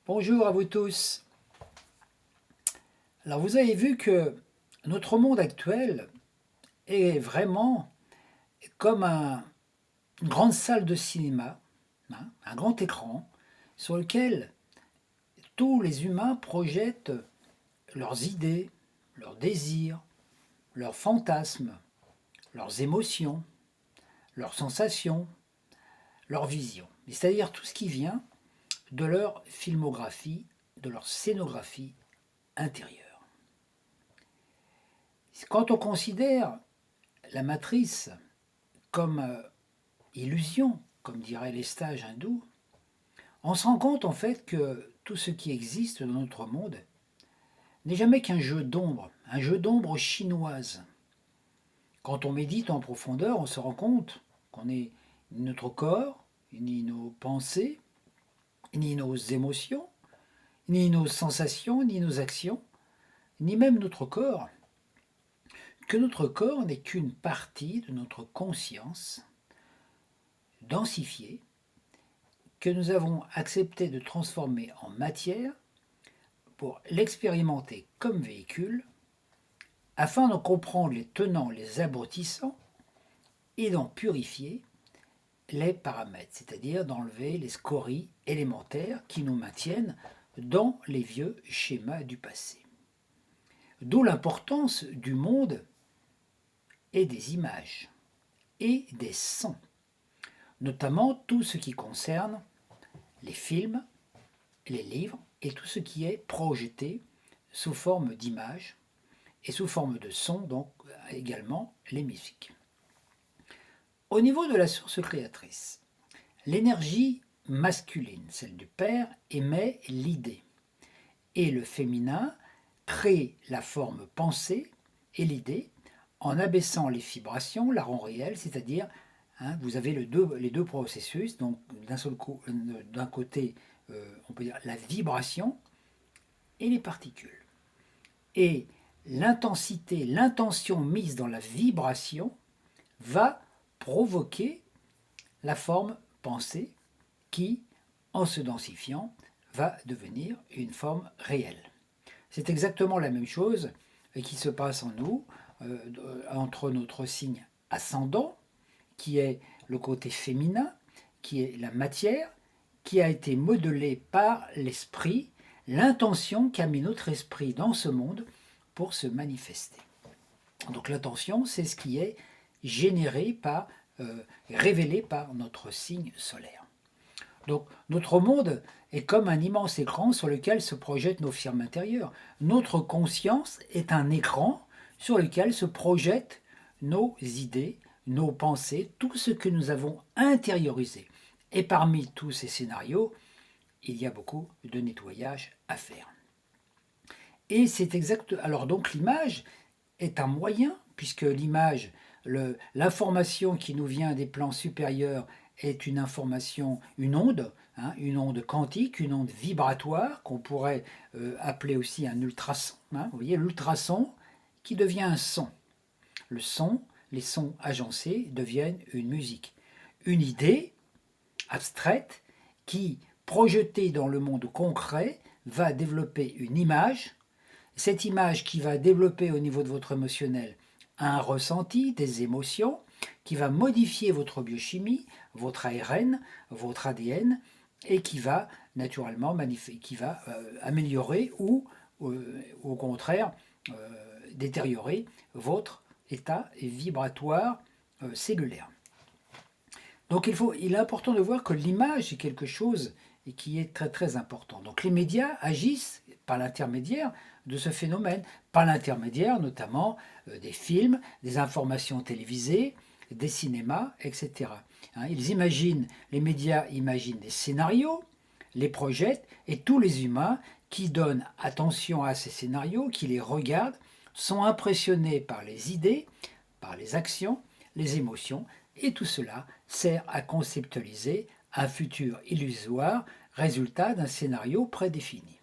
Bonjour à vous tous. Alors vous avez vu que notre monde actuel est vraiment comme une grande salle de cinéma, un grand écran sur lequel tous les humains projettent leurs idées, leurs désirs, leurs fantasmes, leurs émotions, leurs sensations, leurs visions. C'est-à-dire tout ce qui vient de leur filmographie, de leur scénographie intérieure. Quand on considère la matrice comme illusion, comme diraient les sages hindous, on se rend compte en fait que tout ce qui existe dans notre monde n'est jamais qu'un jeu d'ombre, un jeu d'ombre chinoise. Quand on médite en profondeur, on se rend compte qu'on est ni notre corps, ni nos pensées, ni nos émotions, ni nos sensations, ni nos actions, ni même notre corps, que notre corps n'est qu'une partie de notre conscience densifiée que nous avons accepté de transformer en matière pour l'expérimenter comme véhicule afin d'en comprendre les tenants, les aboutissants et d'en purifier les paramètres, c'est-à-dire d'enlever les scories élémentaires qui nous maintiennent dans les vieux schémas du passé. D'où l'importance du monde et des images et des sons, notamment tout ce qui concerne les films, les livres et tout ce qui est projeté sous forme d'images et sous forme de sons, donc également les musiques. Au niveau de la source créatrice, l'énergie masculine, celle du père, émet l'idée et le féminin crée la forme pensée et l'idée en abaissant les vibrations, la rend réelle, c'est-à-dire vous avez les deux processus, donc d'un côté, on peut dire la vibration et les particules. Et l'intensité, l'intention mise dans la vibration va provoquer la forme pensée qui, en se densifiant, va devenir une forme réelle. C'est exactement la même chose qui se passe en nous, entre notre signe ascendant, qui est le côté féminin, qui est la matière, qui a été modelée par l'esprit, l'intention qu'a mis notre esprit dans ce monde pour se manifester. Donc l'intention, c'est ce qui est généré par, révélé par notre signe solaire. Donc notre monde est comme un immense écran sur lequel se projettent nos films intérieurs. Notre conscience est un écran sur lequel se projettent nos idées, nos pensées, tout ce que nous avons intériorisé. Et parmi tous ces scénarios, il y a beaucoup de nettoyage à faire. Et c'est exact. Alors donc l'image est un moyen, puisque l'image, l'information qui nous vient des plans supérieurs est une information, une onde quantique, une onde vibratoire qu'on pourrait appeler aussi un ultrason. Vous voyez, l'ultrason qui devient un son. Le son, les sons agencés deviennent une musique. Une idée abstraite qui, projetée dans le monde concret, va développer une image. Cette image qui va développer au niveau de votre émotionnel un ressenti, des émotions, qui va modifier votre biochimie, votre ARN, votre ADN, et qui va naturellement améliorer ou au contraire détériorer votre état vibratoire cellulaire. Donc il est important de voir que l'image est quelque chose qui est très très important. Donc les médias agissent par l'intermédiaire de ce phénomène, par l'intermédiaire notamment des films, des informations télévisées, des cinémas, etc. Les médias imaginent des scénarios, les projettent, et tous les humains qui donnent attention à ces scénarios, qui les regardent, sont impressionnés par les idées, par les actions, les émotions, et tout cela sert à conceptualiser un futur illusoire, résultat d'un scénario prédéfini.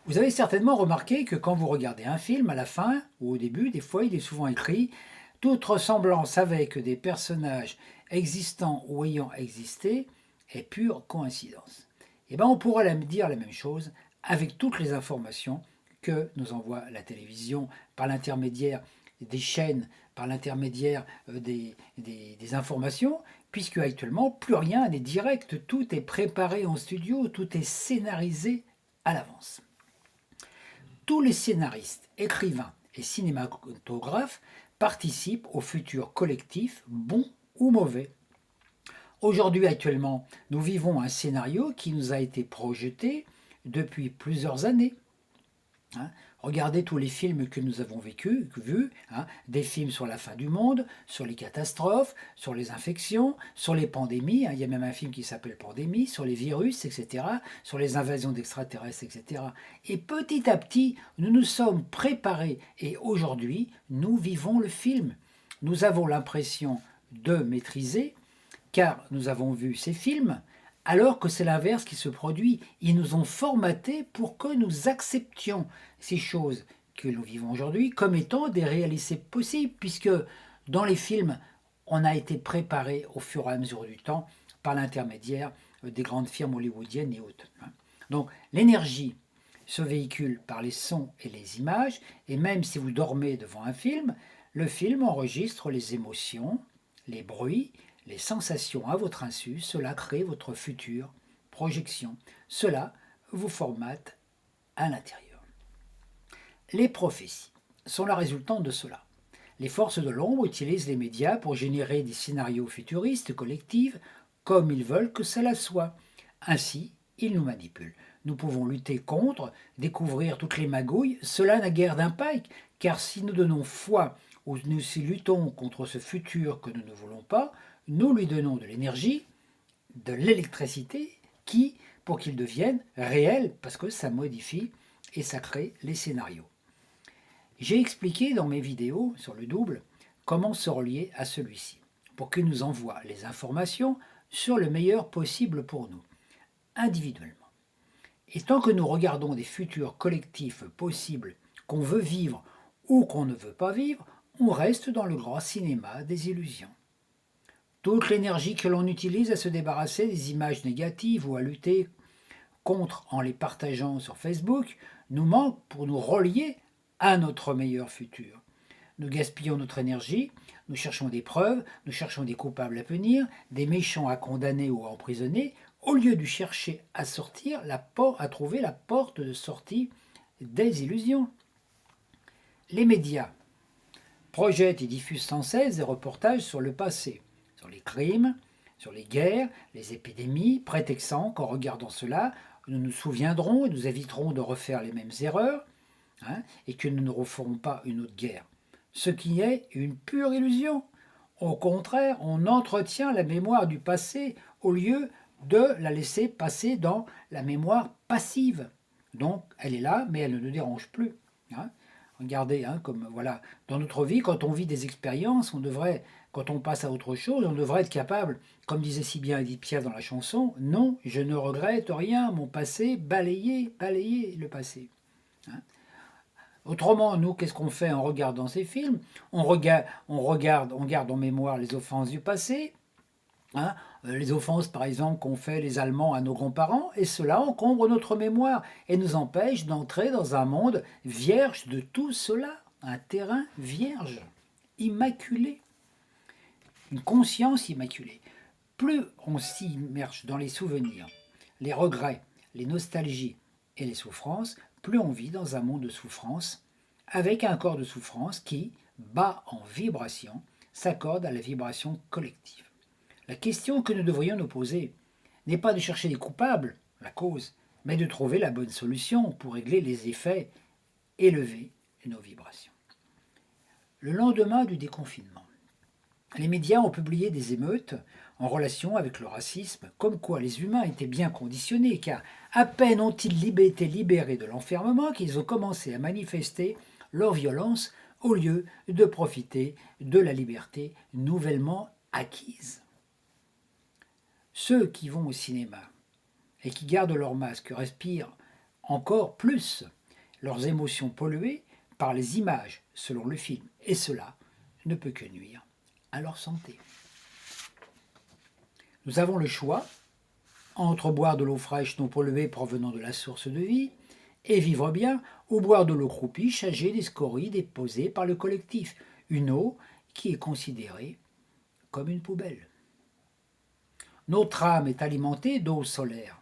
Vous avez certainement remarqué que quand vous regardez un film, à la fin ou au début, des fois il est souvent écrit « Toute ressemblance avec des personnages existants ou ayant existé est pure coïncidence ». Eh bien, on pourra dire la même chose avec toutes les informations que nous envoie la télévision par l'intermédiaire des chaînes, par l'intermédiaire des informations, puisque actuellement, plus rien n'est direct, tout est préparé en studio, tout est scénarisé à l'avance. Tous les scénaristes, écrivains et cinématographes participent au futur collectif, bon ou mauvais. Aujourd'hui, actuellement, nous vivons un scénario qui nous a été projeté depuis plusieurs années. Hein. Regardez tous les films que nous avons vus, hein, des films sur la fin du monde, sur les catastrophes, sur les infections, sur les pandémies, hein, il y a même un film qui s'appelle Pandémie, sur les virus, etc., sur les invasions d'extraterrestres, etc. Et petit à petit, nous nous sommes préparés et aujourd'hui, nous vivons le film. Nous avons l'impression de maîtriser, car nous avons vu ces films, alors que c'est l'inverse qui se produit. Ils nous ont formatés pour que nous acceptions ces choses que nous vivons aujourd'hui comme étant des réalités possibles, puisque dans les films, on a été préparé au fur et à mesure du temps par l'intermédiaire des grandes firmes hollywoodiennes et autres. Donc l'énergie se véhicule par les sons et les images, et même si vous dormez devant un film, le film enregistre les émotions, les bruits, les sensations à votre insu, cela crée votre future projection. Cela vous formate à l'intérieur. Les prophéties sont la résultante de cela. Les forces de l'ombre utilisent les médias pour générer des scénarios futuristes collectifs comme ils veulent que cela soit. Ainsi, ils nous manipulent. Nous pouvons lutter contre, découvrir toutes les magouilles, cela n'a guère d'impact, car si nous donnons foi ou nous si luttons contre ce futur que nous ne voulons pas, nous lui donnons de l'énergie, de l'électricité, pour qu'il devienne réel, parce que ça modifie et ça crée les scénarios. J'ai expliqué dans mes vidéos sur le double comment se relier à celui-ci, pour qu'il nous envoie les informations sur le meilleur possible pour nous, individuellement. Et tant que nous regardons des futurs collectifs possibles qu'on veut vivre ou qu'on ne veut pas vivre, on reste dans le grand cinéma des illusions. Toute l'énergie que l'on utilise à se débarrasser des images négatives ou à lutter contre en les partageant sur Facebook nous manque pour nous relier à notre meilleur futur. Nous gaspillons notre énergie, nous cherchons des preuves, nous cherchons des coupables à punir, des méchants à condamner ou à emprisonner, au lieu de chercher à sortir à trouver la porte de sortie des illusions. Les médias projettent et diffusent sans cesse des reportages sur le passé, sur les crimes, sur les guerres, les épidémies, prétextant qu'en regardant cela, nous nous souviendrons et nous éviterons de refaire les mêmes erreurs, hein, et que nous ne referons pas une autre guerre. Ce qui est une pure illusion. Au contraire, on entretient la mémoire du passé au lieu de la laisser passer dans la mémoire passive. Donc, elle est là, mais elle ne nous dérange plus. Hein. Regardez, hein, comme voilà, dans notre vie, quand on vit des expériences, quand on passe à autre chose, on devrait être capable, comme disait si bien Edith Piaf dans la chanson, non, je ne regrette rien, mon passé, balayez le passé. Hein. Autrement, nous, qu'est-ce qu'on fait en regardant ces films? On garde en mémoire les offenses du passé, hein, les offenses, par exemple, qu'ont fait les Allemands à nos grands-parents, et cela encombre notre mémoire et nous empêche d'entrer dans un monde vierge de tout cela, un terrain vierge, immaculé, une conscience immaculée. Plus on s'immerge dans les souvenirs, les regrets, les nostalgies et les souffrances, plus on vit dans un monde de souffrance, avec un corps de souffrance qui, bas en vibration, s'accorde à la vibration collective. La question que nous devrions nous poser n'est pas de chercher des coupables, la cause, mais de trouver la bonne solution pour régler les effets, élever nos vibrations. Le lendemain du déconfinement, les médias ont publié des émeutes en relation avec le racisme, comme quoi les humains étaient bien conditionnés, car à peine ont-ils été libérés de l'enfermement qu'ils ont commencé à manifester leur violence au lieu de profiter de la liberté nouvellement acquise. Ceux qui vont au cinéma et qui gardent leur masque respirent encore plus leurs émotions polluées par les images selon le film, et cela ne peut que nuire à leur santé. Nous avons le choix entre boire de l'eau fraîche non polluée provenant de la source de vie et vivre bien, ou boire de l'eau croupie chargée des scories déposées par le collectif, une eau qui est considérée comme une poubelle. Notre âme est alimentée d'eau solaire,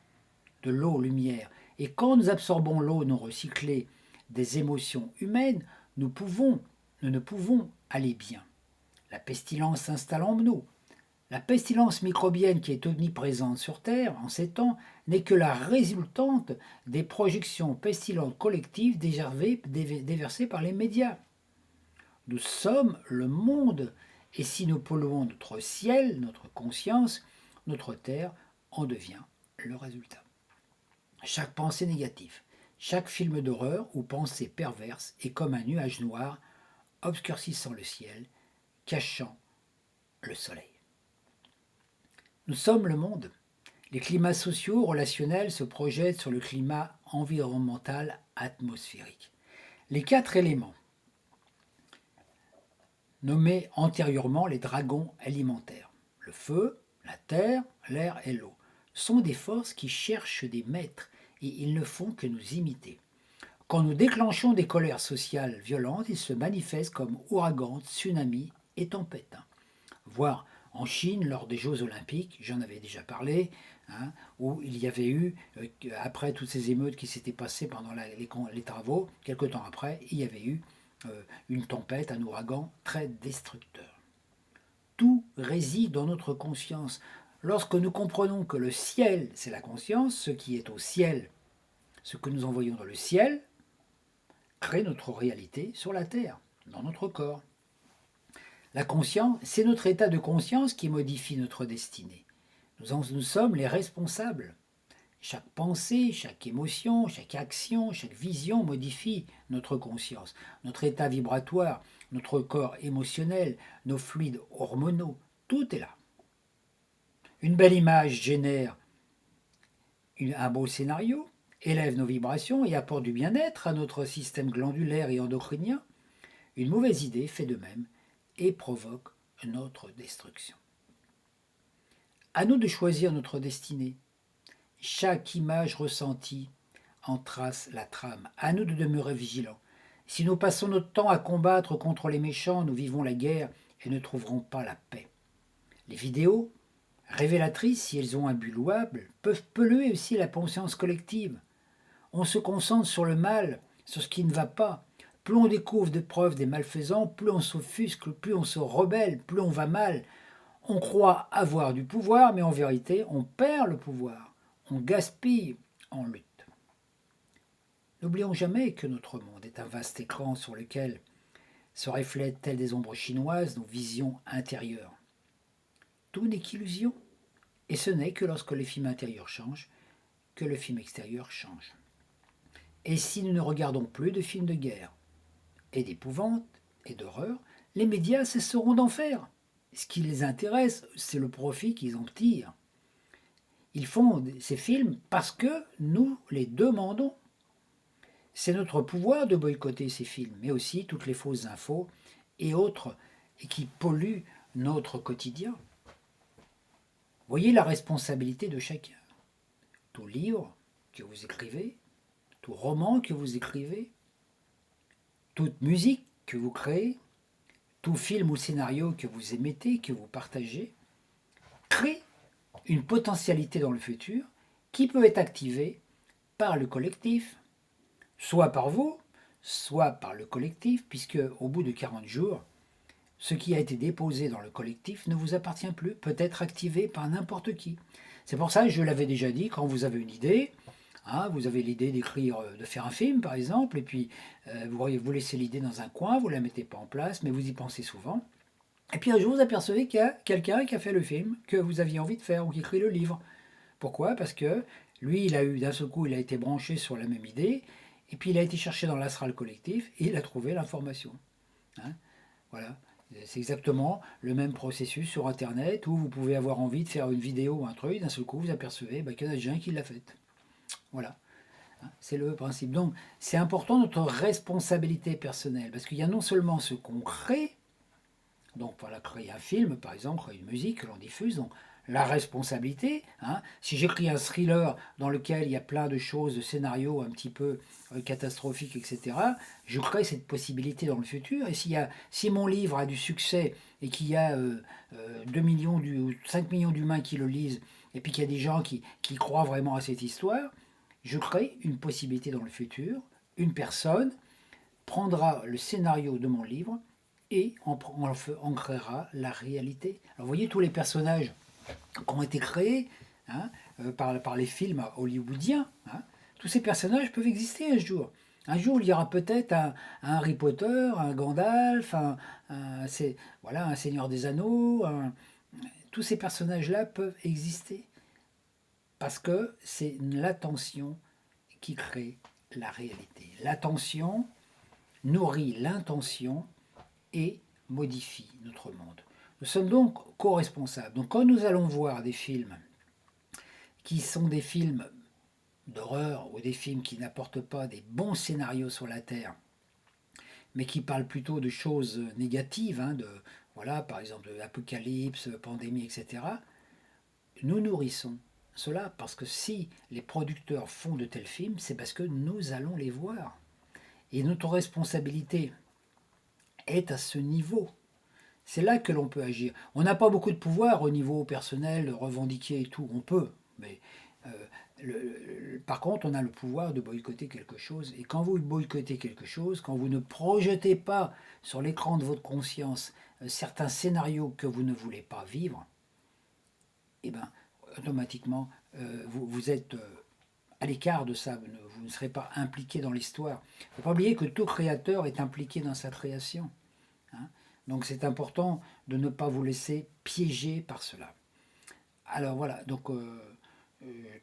de l'eau-lumière, et quand nous absorbons l'eau non recyclée des émotions humaines, nous ne pouvons aller bien. La pestilence s'installe en nous. La pestilence microbienne qui est omniprésente sur Terre en ces temps n'est que la résultante des projections pestilentes collectives déversées par les médias. Nous sommes le monde, et si nous polluons notre ciel, notre conscience, notre terre en devient le résultat. Chaque pensée négative, chaque film d'horreur ou pensée perverse est comme un nuage noir obscurcissant le ciel, cachant le soleil. Nous sommes le monde. Les climats sociaux, relationnels se projettent sur le climat environnemental atmosphérique. Les 4 éléments, nommés antérieurement les dragons alimentaires, le feu, la terre, l'air et l'eau, sont des forces qui cherchent des maîtres et ils ne font que nous imiter. Quand nous déclenchons des colères sociales violentes, ils se manifestent comme ouragans, tsunamis et tempêtes. Voire en Chine, lors des Jeux Olympiques, j'en avais déjà parlé, où il y avait eu, après toutes ces émeutes qui s'étaient passées pendant les travaux, quelques temps après, il y avait eu une tempête, un ouragan très destructeur. Tout réside dans notre conscience. Lorsque nous comprenons que le ciel, c'est la conscience, ce qui est au ciel, ce que nous envoyons dans le ciel, crée notre réalité sur la terre, dans notre corps. La conscience, c'est notre état de conscience qui modifie notre destinée. Nous sommes les responsables. Chaque pensée, chaque émotion, chaque action, chaque vision modifie notre conscience, notre état vibratoire, notre corps émotionnel, nos fluides hormonaux, tout est là. Une belle image génère un beau scénario, élève nos vibrations et apporte du bien-être à notre système glandulaire et endocrinien. Une mauvaise idée fait de même et provoque notre destruction. À nous de choisir notre destinée. Chaque image ressentie en trace la trame. À nous de demeurer vigilants. Si nous passons notre temps à combattre contre les méchants, nous vivons la guerre et ne trouverons pas la paix. Les vidéos, révélatrices si elles ont un but louable, peuvent polluer aussi la conscience collective. On se concentre sur le mal, sur ce qui ne va pas. Plus on découvre des preuves des malfaisants, plus on s'offusque, plus on se rebelle, plus on va mal. On croit avoir du pouvoir, mais en vérité, on perd le pouvoir. On gaspille, on lutte. N'oublions jamais que notre monde est un vaste écran sur lequel se reflètent, telles des ombres chinoises, nos visions intérieures. Tout n'est qu'illusion, et ce n'est que lorsque le film intérieur change que le film extérieur change. Et si nous ne regardons plus de films de guerre, et d'épouvante, et d'horreur, les médias cesseront d'en faire. Ce qui les intéresse, c'est le profit qu'ils en tirent. Ils font ces films parce que nous les demandons. C'est notre pouvoir de boycotter ces films, mais aussi toutes les fausses infos et autres qui polluent notre quotidien. Voyez la responsabilité de chacun. Tout livre que vous écrivez, tout roman que vous écrivez, toute musique que vous créez, tout film ou scénario que vous émettez, que vous partagez, crée une potentialité dans le futur qui peut être activée par le collectif, soit par vous, soit par le collectif, puisque au bout de 40 jours, ce qui a été déposé dans le collectif ne vous appartient plus, peut être activé par n'importe qui. C'est pour ça que je l'avais déjà dit, quand vous avez une idée, vous avez l'idée d'écrire, de faire un film par exemple, et puis vous laissez l'idée dans un coin, vous ne la mettez pas en place, mais vous y pensez souvent. Et puis un jour vous apercevez qu'il y a quelqu'un qui a fait le film que vous aviez envie de faire, ou qui écrit le livre. Pourquoi? Parce que lui, il a eu d'un seul coup, il a été branché sur la même idée, et puis il a été cherché dans l'astral collectif, et il a trouvé l'information. Voilà. C'est exactement le même processus sur Internet où vous pouvez avoir envie de faire une vidéo ou un truc, d'un seul coup vous apercevez qu'il y en a déjà un qui l'a faite. Voilà, c'est le principe. Donc c'est important notre responsabilité personnelle, parce qu'il y a non seulement ce qu'on crée, donc voilà, créer un film par exemple, créer une musique que l'on diffuse, donc la responsabilité. Hein. Si j'écris un thriller dans lequel il y a plein de choses, de scénarios un petit peu catastrophiques, etc., je crée cette possibilité dans le futur. Et si mon livre a du succès et qu'il y a 2 millions, 5 millions d'humains qui le lisent, et puis qu'il y a des gens qui croient vraiment à cette histoire, je crée une possibilité dans le futur. Une personne prendra le scénario de mon livre et en créera la réalité. Alors, vous voyez tous les personnages qui ont été créés hein, par les films hollywoodiens. Hein, tous ces personnages peuvent exister un jour. Un jour, il y aura peut-être un Harry Potter, un Gandalf, voilà, un Seigneur des Anneaux. Tous ces personnages-là peuvent exister parce que c'est l'attention qui crée la réalité. L'attention nourrit l'intention et modifie notre monde. Nous sommes donc co-responsables. Donc quand nous allons voir des films qui sont des films d'horreur ou des films qui n'apportent pas des bons scénarios sur la Terre, mais qui parlent plutôt de choses négatives, hein, voilà, par exemple de l'apocalypse, pandémie, etc., nous nourrissons cela parce que si les producteurs font de tels films, c'est parce que nous allons les voir. Et notre responsabilité est à ce niveau. C'est là que l'on peut agir. On n'a pas beaucoup de pouvoir au niveau personnel, revendiquer et tout, on peut, mais par contre, on a le pouvoir de boycotter quelque chose. Et quand vous boycottez quelque chose, quand vous ne projetez pas sur l'écran de votre conscience certains scénarios que vous ne voulez pas vivre, eh ben, automatiquement, vous êtes à l'écart de ça, vous ne serez pas impliqué dans l'histoire. Il ne faut pas oublier que tout créateur est impliqué dans sa création. Hein. Donc c'est important de ne pas vous laisser piéger par cela. Alors voilà, donc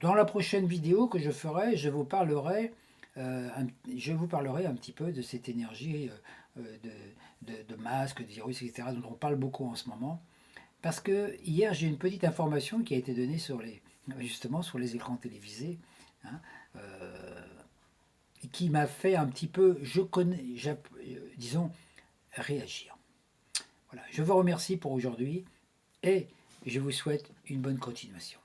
dans la prochaine vidéo que je ferai, je vous parlerai un petit peu de cette énergie de masques, de virus, etc., dont on parle beaucoup en ce moment. Parce que hier, j'ai une petite information qui a été donnée justement sur les écrans télévisés, hein, qui m'a fait un petit peu, disons, réagir. Voilà, je vous remercie pour aujourd'hui et je vous souhaite une bonne continuation.